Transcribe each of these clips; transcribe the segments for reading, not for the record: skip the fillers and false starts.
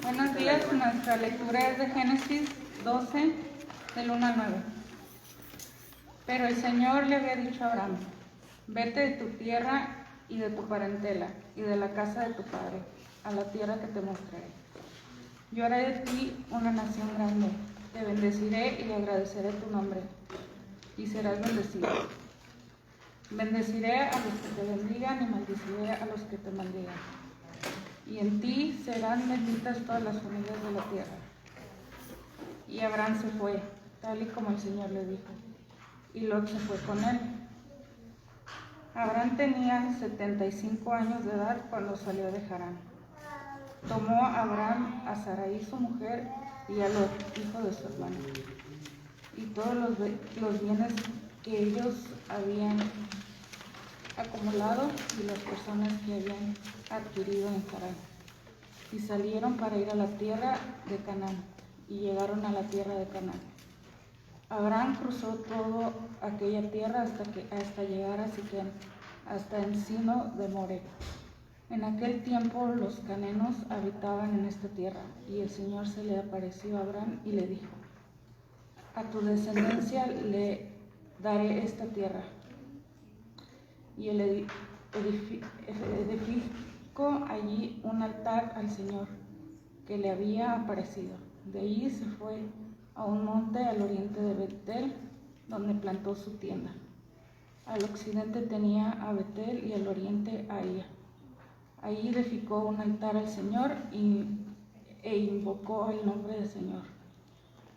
Buenos días, nuestra lectura es de Génesis 12, del 1 al 9. Pero el Señor le había dicho a Abraham: vete de tu tierra y de tu parentela y de la casa de tu padre, a la tierra que te mostraré. Yo haré de ti una nación grande, te bendeciré y agradeceré tu nombre, y serás bendecido. Bendeciré a los que te bendigan y maldeciré a los que te maldigan. Y en ti serán benditas todas las familias de la tierra. Y Abraham se fue, tal y como el Señor le dijo, y Lot se fue con él. Abraham tenía 75 años de edad cuando salió de Harán. Tomó Abraham a Sarai su mujer y a Lot, hijo de su hermano, y todos los bienes que ellos habían acumulado y las personas que habían adquirido en Harán, y salieron para ir a la tierra de Canaán, y llegaron a la tierra de Canaán. Abraham cruzó toda aquella tierra hasta llegar a Siquem, hasta Encino de More. En aquel tiempo los cananeos habitaban en esta tierra, y el Señor se le apareció a Abraham y le dijo: a tu descendencia le daré esta tierra. Y él edificó allí un altar al Señor que le había aparecido. De allí se fue a un monte al oriente de Betel, donde plantó su tienda. Al occidente tenía a Betel y al oriente a Ai. Allí edificó un altar al Señor e invocó el nombre del Señor.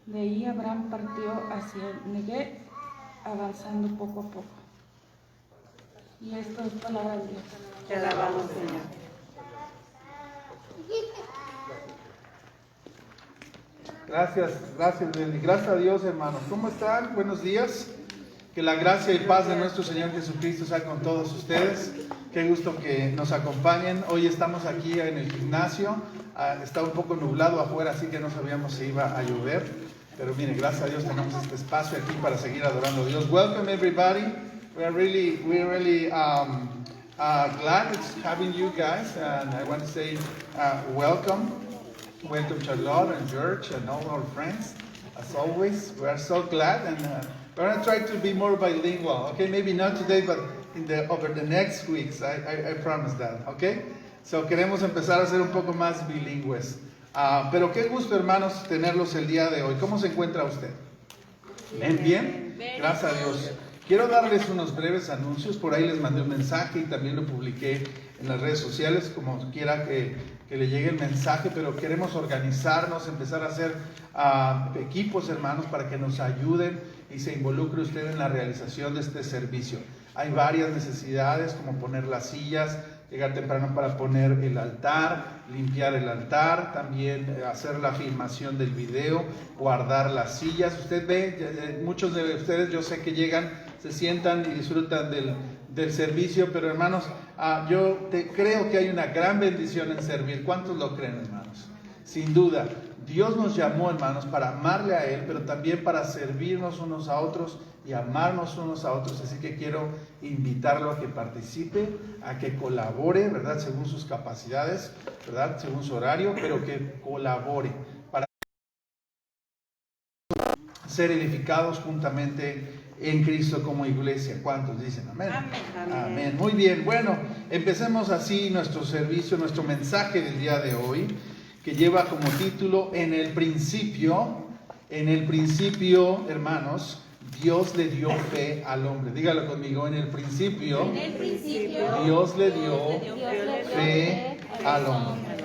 De allí Abraham partió hacia el Negev, avanzando poco a poco. Y esto es palabra de Dios. Te alabamos, Señor. Gracias, Nelly. Gracias a Dios, hermanos. ¿Cómo están? Buenos días. Que la gracia y paz de nuestro Señor Jesucristo sea con todos ustedes. Qué gusto que nos acompañen. Hoy estamos aquí en el gimnasio. Está un poco nublado afuera, así que no sabíamos si iba a llover. Pero miren, gracias a Dios tenemos este espacio aquí para seguir adorando a Dios. Welcome everybody. We're really glad it's having you guys, and I want to say welcome to Charlotte and George and all our friends. As always, we are so glad, and we're going to try to be more bilingual. Okay, maybe not today, but over the next weeks, I promise that. Okay, so queremos empezar a ser un poco más bilingües. Pero qué gusto, hermanos, tenerlos el día de hoy. ¿Cómo se encuentra usted? ¿Bien? Gracias a Dios. Quiero darles unos breves anuncios. Por ahí les mandé un mensaje y también lo publiqué en las redes sociales, como quiera que le llegue el mensaje, pero queremos organizarnos, empezar a hacer equipos, hermanos, para que nos ayuden y se involucre usted en la realización de este servicio. Hay varias necesidades, como poner las sillas, llegar temprano para poner el altar, limpiar el altar, también hacer la filmación del video, guardar las sillas. Usted ve, muchos de ustedes yo sé que llegan, se sientan y disfrutan del servicio, pero hermanos, creo que hay una gran bendición en servir. ¿Cuántos lo creen, hermanos? Sin duda, Dios nos llamó, hermanos, para amarle a Él, pero también para servirnos unos a otros y amarnos unos a otros. Así que quiero invitarlo a que participe, a que colabore, ¿verdad? Según sus capacidades, ¿verdad? Según su horario, pero que colabore para ser edificados juntamente en Cristo como iglesia. ¿Cuántos dicen amén? Amén. Amén. Muy bien, bueno, empecemos así nuestro servicio, nuestro mensaje del día de hoy, que lleva como título En el principio, hermanos, Dios le dio fe al hombre. Dígalo conmigo, en el principio, Dios le dio fe al hombre.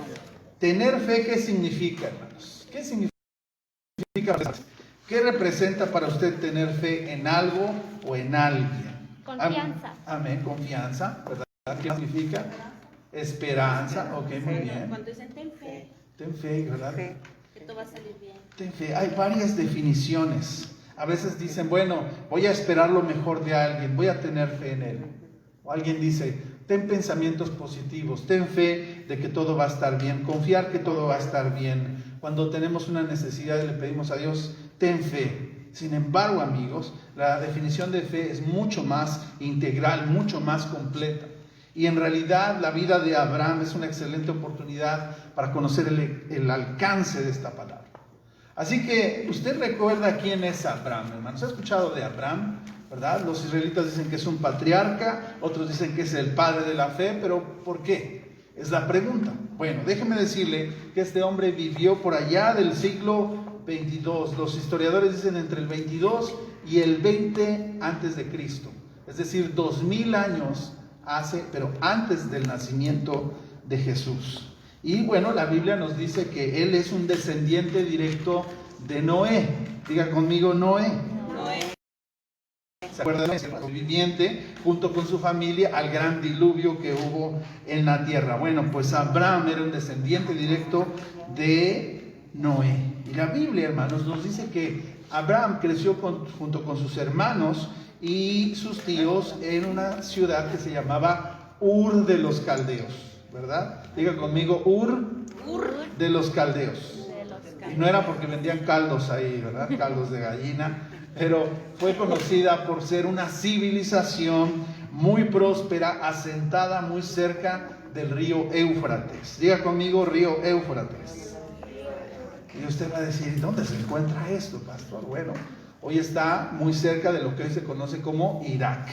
Tener fe, ¿qué significa, hermanos? ¿Qué significa? ¿Qué representa para usted tener fe en algo o en alguien? Confianza. Amén, confianza, ¿verdad? ¿Qué significa? Esperanza, ok, muy bien. Cuando dicen ten fe, Ten fe, ¿verdad? que todo va a salir bien. Ten fe. Hay varias definiciones. A veces dicen, bueno, voy a esperar lo mejor de alguien, voy a tener fe en él. O alguien dice, ten pensamientos positivos, ten fe de que todo va a estar bien, confiar que todo va a estar bien. Cuando tenemos una necesidad y le pedimos a Dios, ten fe. Sin embargo, amigos, la definición de fe es mucho más integral, mucho más completa. Y en realidad la vida de Abraham es una excelente oportunidad para conocer el alcance de esta palabra. Así que usted recuerda quién es Abraham, hermanos. ¿Ha escuchado de Abraham? ¿Verdad? Los israelitas dicen que es un patriarca, otros dicen que es el padre de la fe, pero ¿por qué? Es la pregunta. Bueno, déjeme decirle que este hombre vivió por allá del siglo 22. Los historiadores dicen entre el 22 y el 20 antes de Cristo. Es decir, 2000 años hace, pero antes del nacimiento de Jesús. Y bueno, la Biblia nos dice que él es un descendiente directo de Noé. Diga conmigo, Noé. ¿Se acuerdan? Es el viviente junto con su familia al gran diluvio que hubo en la tierra. Bueno, pues Abraham era un descendiente directo de Noé. Y la Biblia, hermanos, nos dice que Abraham creció junto con sus hermanos y sus tíos en una ciudad que se llamaba Ur de los Caldeos, ¿verdad? Diga conmigo, Ur de los Caldeos. Y no era porque vendían caldos ahí, ¿verdad? Caldos de gallina, pero fue conocida por ser una civilización muy próspera, asentada muy cerca del río Éufrates. Diga conmigo, río Éufrates. Y usted va a decir, ¿dónde se encuentra esto, pastor? Bueno, hoy está muy cerca de lo que hoy se conoce como Irak,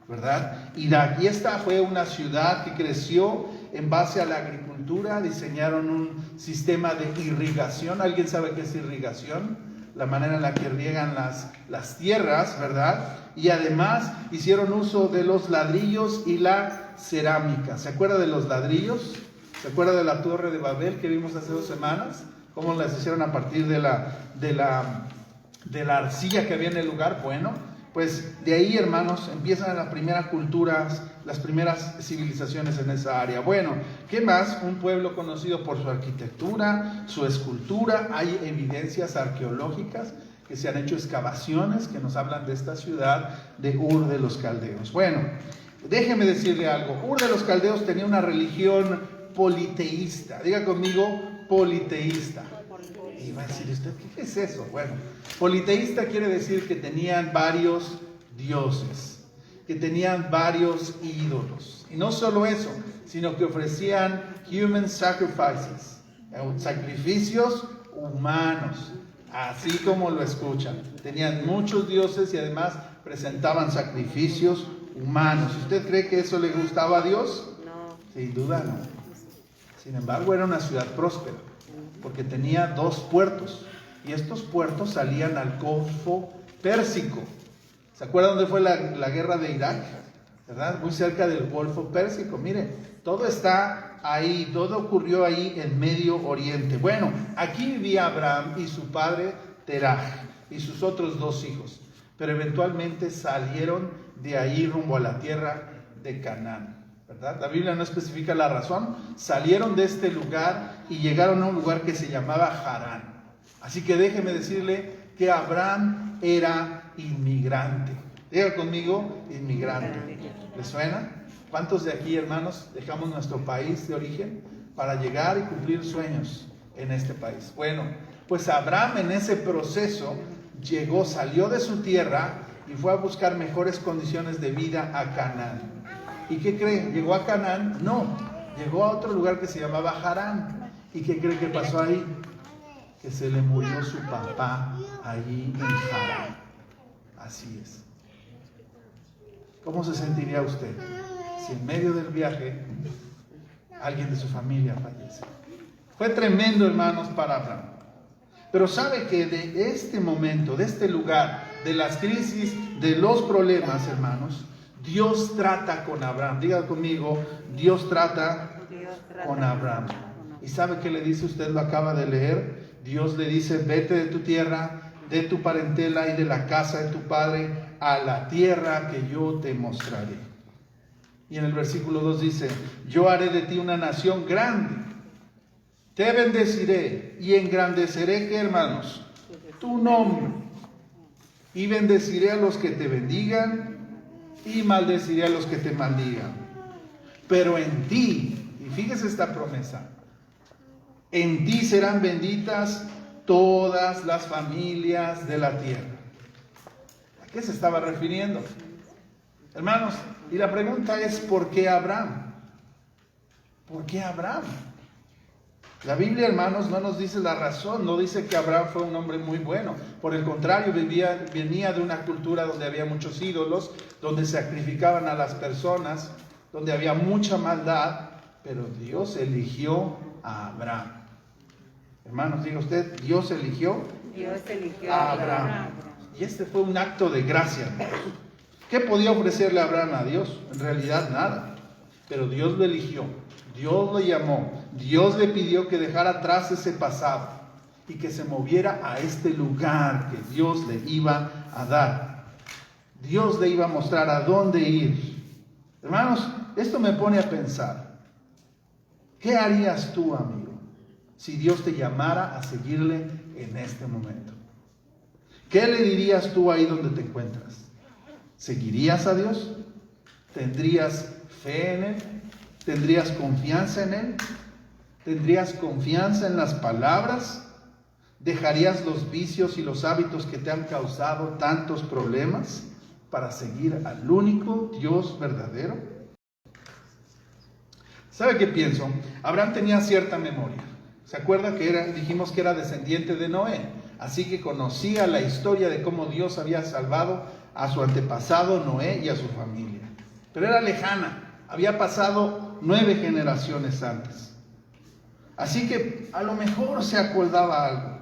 ¿verdad? Irak. Y esta fue una ciudad que creció en base a la agricultura. Diseñaron un sistema de irrigación. ¿Alguien sabe qué es irrigación? La manera en la que riegan las tierras, ¿verdad? Y además hicieron uso de los ladrillos y la cerámica. ¿Se acuerda de los ladrillos? ¿Se acuerda de la Torre de Babel que vimos hace 2 semanas? ¿Cómo las hicieron a partir de la arcilla que había en el lugar? Bueno, pues de ahí, hermanos, empiezan las primeras culturas, las primeras civilizaciones en esa área. Bueno, ¿qué más? Un pueblo conocido por su arquitectura, su escultura. Hay evidencias arqueológicas que se han hecho excavaciones que nos hablan de esta ciudad de Ur de los Caldeos. Bueno, déjeme decirle algo. Ur de los Caldeos tenía una religión politeísta. Diga conmigo, politeísta. Y va a decir usted, ¿qué es eso? Bueno, politeísta quiere decir que tenían varios dioses, que tenían varios ídolos. Y no solo eso, sino que ofrecían human sacrifices, sacrificios humanos, así como lo escuchan. Tenían muchos dioses y además presentaban sacrificios humanos. ¿Usted cree que eso le gustaba a Dios? No. Sin duda no. Sin embargo, era una ciudad próspera, porque tenía 2 puertos, y estos puertos salían al Golfo Pérsico. ¿Se acuerdan dónde fue la guerra de Irak? ¿Verdad? Muy cerca del Golfo Pérsico. Mire, todo está ahí, todo ocurrió ahí en Medio Oriente. Bueno, aquí vivía Abraham y su padre Teraj y sus otros 2 hijos, pero eventualmente salieron de ahí rumbo a la tierra de Canaán. ¿Verdad? La Biblia no especifica la razón. Salieron de este lugar y llegaron a un lugar que se llamaba Harán. Así que déjeme decirle que Abraham era inmigrante. Diga conmigo, inmigrante. ¿Le suena? ¿Cuántos de aquí, hermanos, dejamos nuestro país de origen para llegar y cumplir sueños en este país? Bueno, pues Abraham en ese proceso salió de su tierra y fue a buscar mejores condiciones de vida a Canaán. ¿Y qué cree? ¿Llegó a Canaán? No, llegó a otro lugar que se llamaba Harán. ¿Y qué cree que pasó ahí? Que se le murió su papá allí en Harán. Así es. ¿Cómo se sentiría usted si en medio del viaje alguien de su familia fallece? Fue tremendo, hermanos, para Abraham. Pero sabe que de este momento, de este lugar, de las crisis, de los problemas, hermanos, Dios trata con Abraham. Diga conmigo, Dios trata con Abraham. ¿Y sabe qué le dice? Usted lo acaba de leer. Dios le dice, vete de tu tierra, de tu parentela y de la casa de tu padre a la tierra que yo te mostraré. Y en el versículo 2 dice, yo haré de ti una nación grande, te bendeciré y engrandeceré, ¿qué, hermanos? Tu nombre. Y bendeciré a los que te bendigan y maldeciré a los que te maldigan. Pero en ti, y fíjese esta promesa, en ti serán benditas todas las familias de la tierra. ¿A qué se estaba refiriendo? Hermanos, y la pregunta es, ¿por qué Abraham? ¿Por qué Abraham? La Biblia, hermanos, no nos dice la razón, no dice que Abraham fue un hombre muy bueno. Por el contrario, venía de una cultura donde había muchos ídolos, donde sacrificaban a las personas, donde había mucha maldad, pero Dios eligió a Abraham. Hermanos, diga usted, Dios eligió a Abraham. Y este fue un acto de gracia, hermanos. ¿Qué podía ofrecerle Abraham a Dios? En realidad nada, pero Dios lo eligió. Dios lo llamó, Dios le pidió que dejara atrás ese pasado y que se moviera a este lugar que Dios le iba a dar. Dios le iba a mostrar a dónde ir. Hermanos, esto me pone a pensar, ¿qué harías tú, amigo, si Dios te llamara a seguirle en este momento? ¿Qué le dirías tú ahí donde te encuentras? ¿Seguirías a Dios? ¿Tendrías fe en Él? ¿Tendrías confianza en Él? ¿Tendrías confianza en las palabras? ¿Dejarías los vicios y los hábitos que te han causado tantos problemas para seguir al único Dios verdadero? ¿Sabe qué pienso? Abraham tenía cierta memoria. ¿Se acuerda que dijimos que era descendiente de Noé? Así que conocía la historia de cómo Dios había salvado a su antepasado Noé y a su familia. Pero era lejana. Había pasado 9 generaciones antes. Así que a lo mejor se acordaba algo,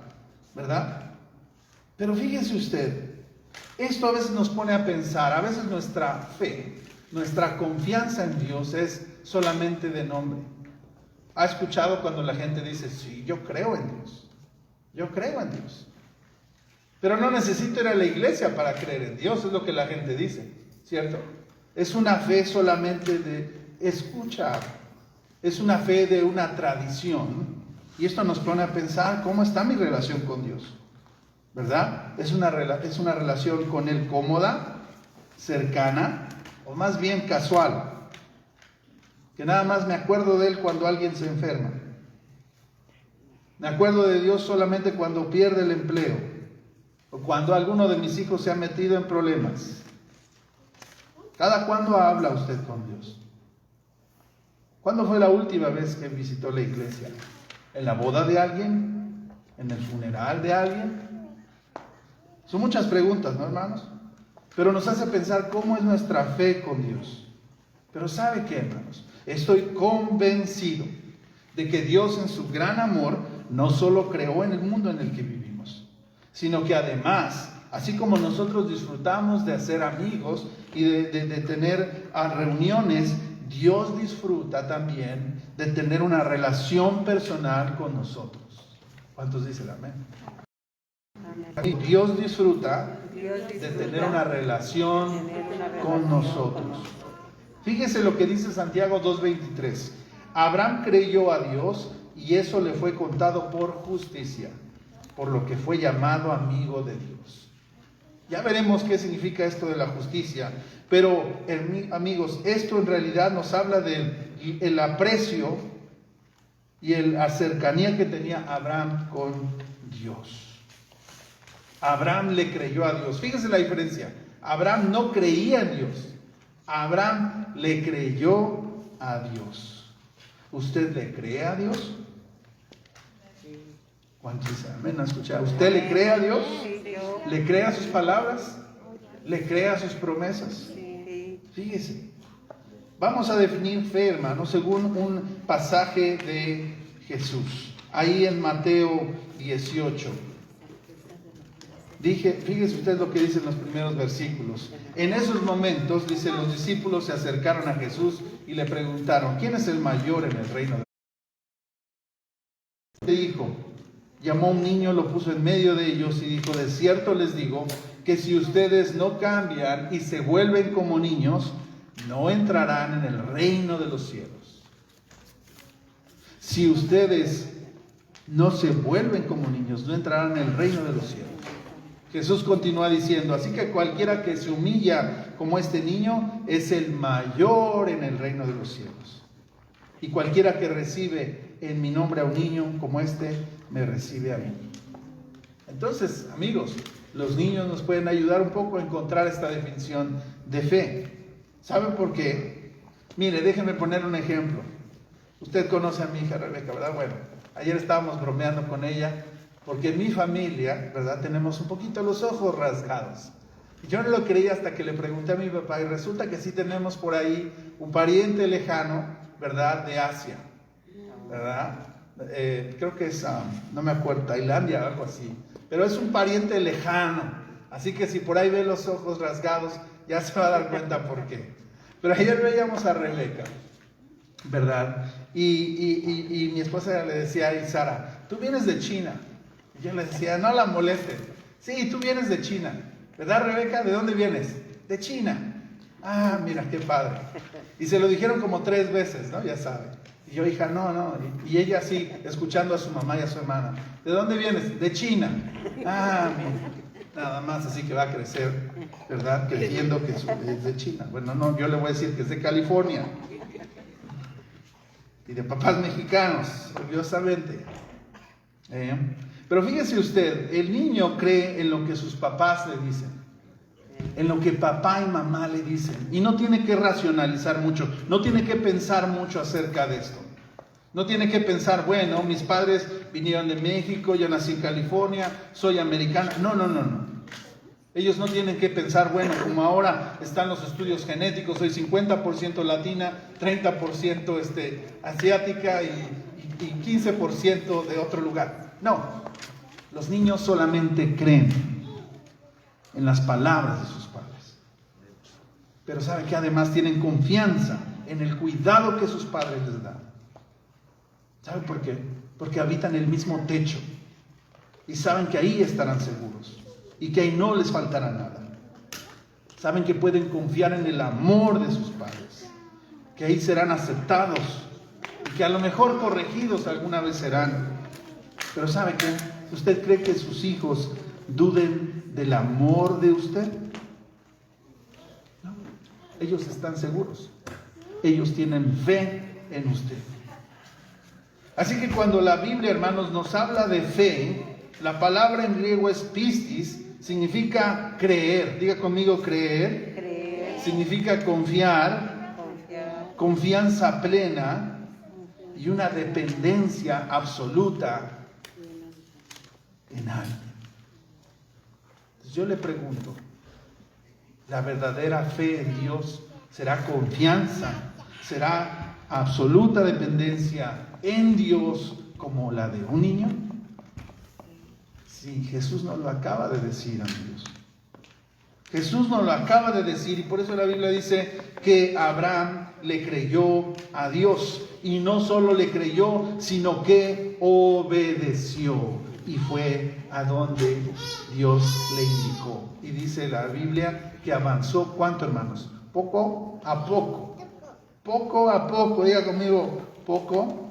¿verdad? Pero fíjese usted, esto a veces nos pone a pensar, a veces nuestra fe, nuestra confianza en Dios es solamente de nombre. ¿Ha escuchado cuando la gente dice, sí, yo creo en Dios? Yo creo en Dios. Pero no necesito ir a la iglesia para creer en Dios, es lo que la gente dice, ¿cierto? Es una fe solamente de escuchar, es una fe de una tradición, y esto nos pone a pensar cómo está mi relación con Dios, ¿verdad? Es una relación con Él cómoda, cercana, o más bien casual, que nada más me acuerdo de Él cuando alguien se enferma, me acuerdo de Dios solamente cuando pierde el empleo, o cuando alguno de mis hijos se ha metido en problemas. ¿Cada cuándo habla usted con Dios? ¿Cuándo fue la última vez que visitó la iglesia? ¿En la boda de alguien? ¿En el funeral de alguien? Son muchas preguntas, ¿no, hermanos? Pero nos hace pensar cómo es nuestra fe con Dios. Pero ¿sabe qué, hermanos? Estoy convencido de que Dios en su gran amor no solo creó en el mundo en el que vivimos, sino que además, así como nosotros disfrutamos de hacer amigos y de tener reuniones, Dios disfruta también de tener una relación personal con nosotros. ¿Cuántos dicen amén? Dios disfruta de tener una relación con nosotros. Fíjese lo que dice Santiago 2:23. Abraham creyó a Dios y eso le fue contado por justicia, por lo que fue llamado amigo de Dios. Ya veremos qué significa esto de la justicia, pero amigos, esto en realidad nos habla del aprecio y la cercanía que tenía Abraham con Dios. Abraham le creyó a Dios. Fíjense la diferencia. Abraham no creía en Dios. Abraham le creyó a Dios. ¿Usted le cree a Dios? ¿Cuántos dicen amén? ¿No escuchado? ¿Usted le cree a Dios? ¿Le cree a sus palabras? ¿Le cree a sus promesas? Fíjese. Vamos a definir fe, hermano, según un pasaje de Jesús. Ahí en Mateo 18. Fíjese usted lo que dice en los primeros versículos. En esos momentos, dice, los discípulos se acercaron a Jesús y le preguntaron, ¿quién es el mayor en el reino de Dios? Dijo, llamó a un niño, lo puso en medio de ellos y dijo, de cierto les digo que si ustedes no cambian y se vuelven como niños, no entrarán en el reino de los cielos. Si ustedes no se vuelven como niños, no entrarán en el reino de los cielos. Jesús continúa diciendo, así que cualquiera que se humilla como este niño es el mayor en el reino de los cielos. Y cualquiera que recibe en mi nombre a un niño como este, me recibe a mí. Entonces, amigos, los niños nos pueden ayudar un poco a encontrar esta definición de fe. ¿Sabe por qué? Mire, déjenme poner un ejemplo. Usted conoce a mi hija Rebeca, ¿verdad? Bueno, ayer estábamos bromeando con ella, porque en mi familia, ¿verdad? Tenemos un poquito los ojos rasgados. Yo no lo creía hasta que le pregunté a mi papá, y resulta que sí tenemos por ahí un pariente lejano, ¿verdad? De Asia, ¿verdad? Creo que es, no me acuerdo, Tailandia o algo así, pero es un pariente lejano, así que si por ahí ve los ojos rasgados, ya se va a dar cuenta por qué. Pero ayer veíamos a Rebeca, ¿verdad? Y mi esposa le decía a Sara, tú vienes de China. Y yo le decía, no la molestes. Sí, tú vienes de China, ¿verdad, Rebeca? ¿De dónde vienes? De China. Ah, mira, qué padre. Y se lo dijeron como 3 veces, ¿no? Ya sabe. Y yo, hija, no. Y ella así, escuchando a su mamá y a su hermana. ¿De dónde vienes? De China. Ah, mira. Nada más, así que va a crecer, ¿verdad? Creyendo que es de China. Bueno, no, yo le voy a decir que es de California. Y de papás mexicanos, orgullosamente. Pero fíjese usted, el niño cree en lo que sus papás le dicen, en lo que papá y mamá le dicen, y no tiene que racionalizar mucho, no tiene que pensar mucho acerca de esto. No tiene que pensar, bueno, mis padres vinieron de México, yo nací en California, soy americana. No. Ellos no tienen que pensar, bueno, como ahora están los estudios genéticos, soy 50% latina, 30% asiática y 15% de otro lugar. No, los niños solamente creen en las palabras de sus padres. Pero saben que además tienen confianza en el cuidado que sus padres les dan. ¿Sabe por qué? Porque habitan el mismo techo y saben que ahí estarán seguros y que ahí no les faltará nada. Saben que pueden confiar en el amor de sus padres, que ahí serán aceptados y que a lo mejor corregidos alguna vez serán. Pero ¿sabe qué? ¿Usted cree que sus hijos duden del amor de usted? No. Ellos están seguros. Ellos tienen fe en usted. Así que cuando la Biblia, hermanos, nos habla de fe, la palabra en griego es pistis, significa creer. Diga conmigo creer. Creer. Significa confiar, confianza plena y una dependencia absoluta en alguien. Entonces yo le pregunto, ¿la verdadera fe en Dios será confianza? ¿Será absoluta dependencia en Dios como la de un niño? Sí, Jesús nos lo acaba de decir, amigos. Jesús nos lo acaba de decir y por eso la Biblia dice que Abraham le creyó a Dios y no solo le creyó, sino que obedeció y fue a donde Dios le indicó. Y dice la Biblia que avanzó, ¿cuánto, hermanos? Poco a poco. Poco a poco, diga conmigo, poco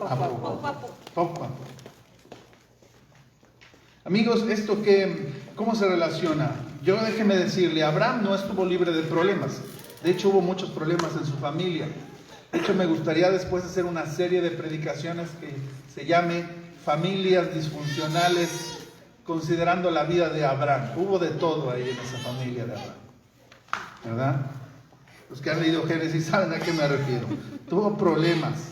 a poco. Poco a poco. Amigos, ¿esto cómo se relaciona? Yo déjeme decirle, Abraham no estuvo libre de problemas. De hecho, hubo muchos problemas en su familia. De hecho, me gustaría después hacer una serie de predicaciones que se llame Familias Disfuncionales, considerando la vida de Abraham. Hubo de todo ahí en esa familia de Abraham, ¿verdad? Los que han leído Génesis saben a qué me refiero. Tuvo problemas,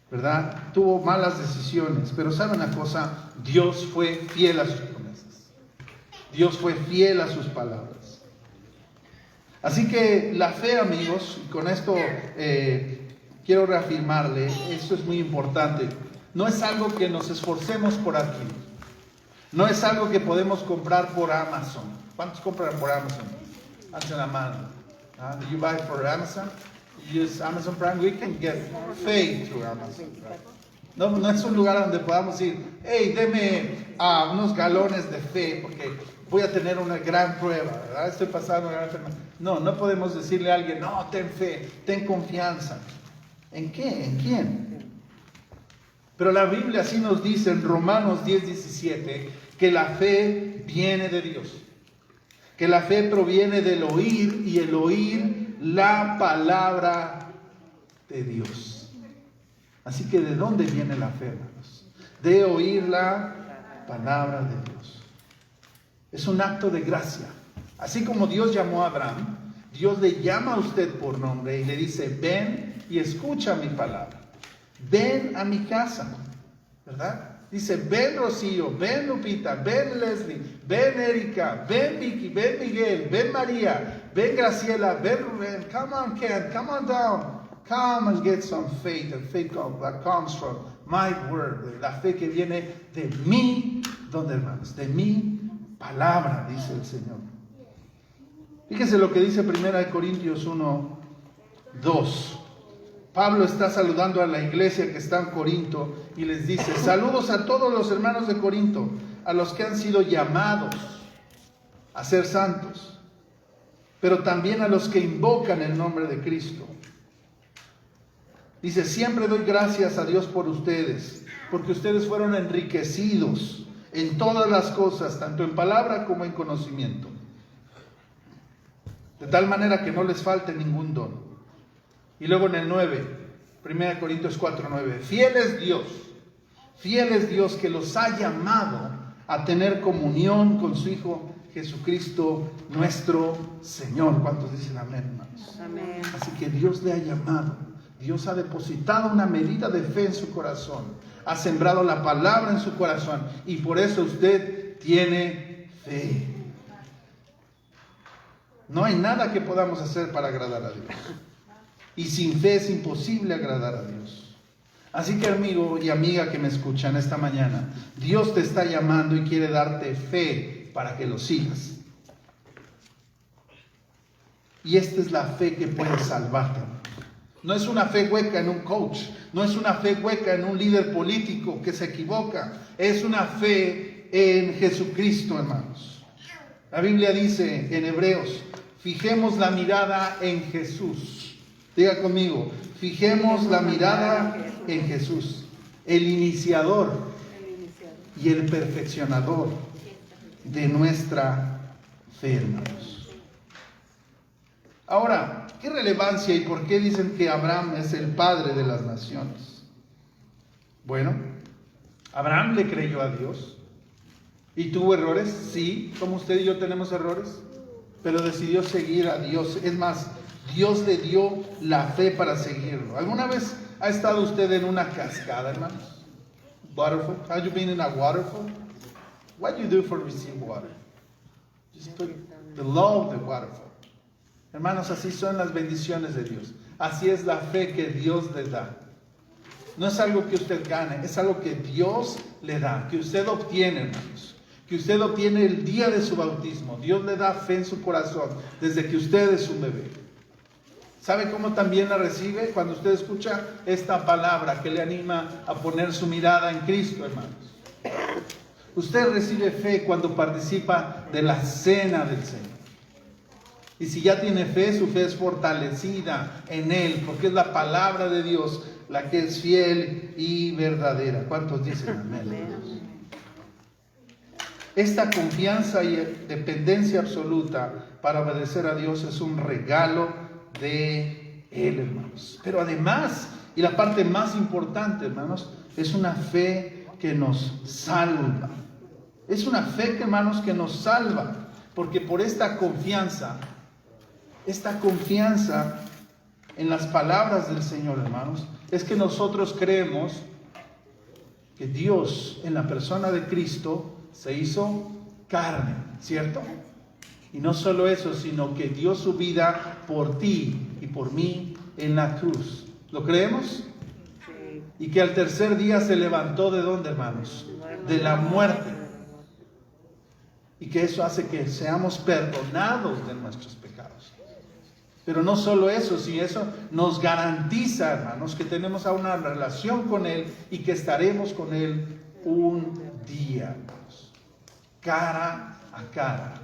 ¿verdad? Tuvo malas decisiones, pero ¿saben una cosa? Dios fue fiel a sus promesas. Dios fue fiel a sus palabras. Así que la fe, amigos, y con esto quiero reafirmarle, esto es muy importante, no es algo que nos esforcemos por adquirir. No es algo que podemos comprar por Amazon. ¿Cuántos compran por Amazon? Alcen la mano. Do you buy for Amazon? You use Amazon Prime. We can get faith through Amazon. Right? No es un lugar donde podamos ir, hey, deme unos galones de fe porque voy a tener una gran prueba, ¿verdad? Estoy pasando una gran enfermedad. No podemos decirle a alguien, no, ten fe, ten confianza. ¿En qué? ¿En quién? Pero la Biblia sí nos dice en Romanos 10:17 que la fe viene de Dios. Que la fe proviene del oír y el oír la palabra de Dios. Así que ¿de dónde viene la fe, hermanos? De oír la palabra de Dios. Es un acto de gracia. Así como Dios llamó a Abraham, Dios le llama a usted por nombre y le dice, ven y escucha mi palabra. Ven a mi casa, ¿verdad? Dice, ven Rocío, ven Lupita, ven Leslie, ven Erika, ven Vicky, ven Miguel, ven María, ven Graciela, ven Rubén. Come on, Ken, come on down. Come and get some faith. And faith that comes from my word. La fe que viene de mí, ¿dónde, hermanos? De mi palabra, dice el Señor. Fíjese lo que dice 1 Corintios 1, 2. Pablo está saludando a la iglesia que está en Corinto y les dice, saludos a todos los hermanos de Corinto, a los que han sido llamados a ser santos, pero también a los que invocan el nombre de Cristo. Dice, siempre doy gracias a Dios por ustedes, porque ustedes fueron enriquecidos en todas las cosas, tanto en palabra como en conocimiento, de tal manera que no les falte ningún don. Y luego en el 9, 1 Corintios 4, 9, fiel es Dios que los ha llamado a tener comunión con su Hijo Jesucristo, nuestro Señor. ¿Cuántos dicen amén, hermanos? Amén. Así que Dios le ha llamado, Dios ha depositado una medida de fe en su corazón, ha sembrado la palabra en su corazón y por eso usted tiene fe. No hay nada que podamos hacer para agradar a Dios. Y sin fe es imposible agradar a Dios. Así que amigo y amiga que me escuchan esta mañana, Dios te está llamando y quiere darte fe para que lo sigas. Y esta es la fe que puede salvarte. No es una fe hueca en un coach, no es una fe hueca en un líder político que se equivoca, es una fe en Jesucristo, hermanos. La Biblia dice en Hebreos, fijemos la mirada en Jesús. Diga conmigo, fijemos la mirada en Jesús, el iniciador y el perfeccionador de nuestra fe, hermanos. Ahora, ¿qué relevancia y por qué dicen que Abraham es el padre de las naciones? Bueno, Abraham le creyó a Dios y tuvo errores, sí, como usted y yo tenemos errores, pero decidió seguir a Dios. Es más, Dios le dio la fe para seguirlo. ¿Alguna vez ha estado usted en una cascada, hermanos? Waterfall? Have you been in a waterfall? What do you do for receive water? Just put the love of the waterfall. Hermanos, así son las bendiciones de Dios. Así es la fe que Dios le da. No es algo que usted gane, es algo que Dios le da, que usted obtiene, hermanos. Que usted obtiene el día de su bautismo. Dios le da fe en su corazón desde que usted es un bebé. ¿Sabe cómo también la recibe? Cuando usted escucha esta palabra que le anima a poner su mirada en Cristo, hermanos. Usted recibe fe cuando participa de la cena del Señor. Y si ya tiene fe, su fe es fortalecida en Él, porque es la palabra de Dios la que es fiel y verdadera. ¿Cuántos dicen amén? Esta confianza y dependencia absoluta para obedecer a Dios es un regalo de Él, hermanos. Pero además, y la parte más importante, hermanos, es una fe que nos salva. Es una fe, hermanos, que nos salva, porque por esta confianza en las palabras del Señor, hermanos, es que nosotros creemos que Dios, en la persona de Cristo, se hizo carne, ¿cierto? Y no solo eso, sino que dio su vida por ti y por mí en la cruz. ¿Lo creemos? Sí. Y que al tercer día se levantó ¿de dónde, hermanos? De la muerte. Y que eso hace que seamos perdonados de nuestros pecados. Pero no solo eso, sino eso nos garantiza, hermanos, que tenemos una relación con Él y que estaremos con Él un día, hermanos, cara a cara.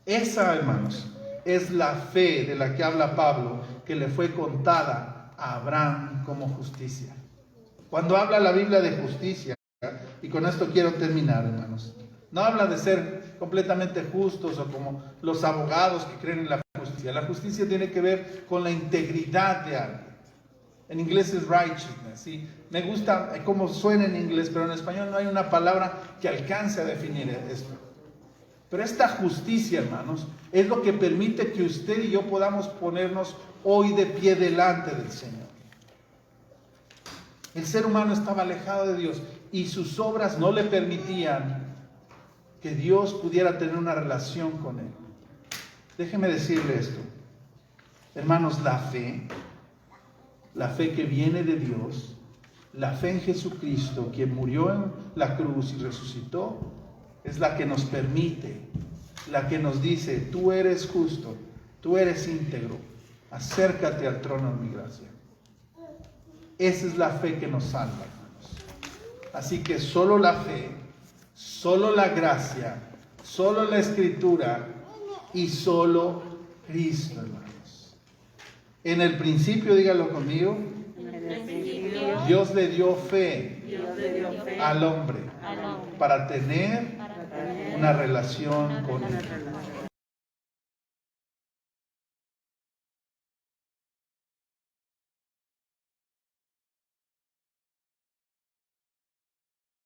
Esa, hermanos, es la fe de la que habla Pablo, que le fue contada a Abraham como justicia. Cuando habla la Biblia de justicia, y con esto quiero terminar, hermanos, no habla de ser completamente justos o como los abogados que creen en la justicia. La justicia tiene que ver con la integridad de alguien. En inglés es righteousness, ¿sí? Me gusta cómo suena en inglés, pero en español no hay una palabra que alcance a definir esto. Pero esta justicia, hermanos, es lo que permite que usted y yo podamos ponernos hoy de pie delante del Señor. El ser humano estaba alejado de Dios y sus obras no le permitían que Dios pudiera tener una relación con él. Déjeme decirle esto, hermanos, la fe que viene de Dios, la fe en Jesucristo, quien murió en la cruz y resucitó, es la que nos permite, la que nos dice: tú eres justo, tú eres íntegro, acércate al trono de mi gracia. Esa es la fe que nos salva, hermanos. Así que solo la fe, solo la gracia, solo la Escritura y solo Cristo, hermanos. En el principio, dígalo conmigo, Dios le dio fe al hombre para tener una relación con él.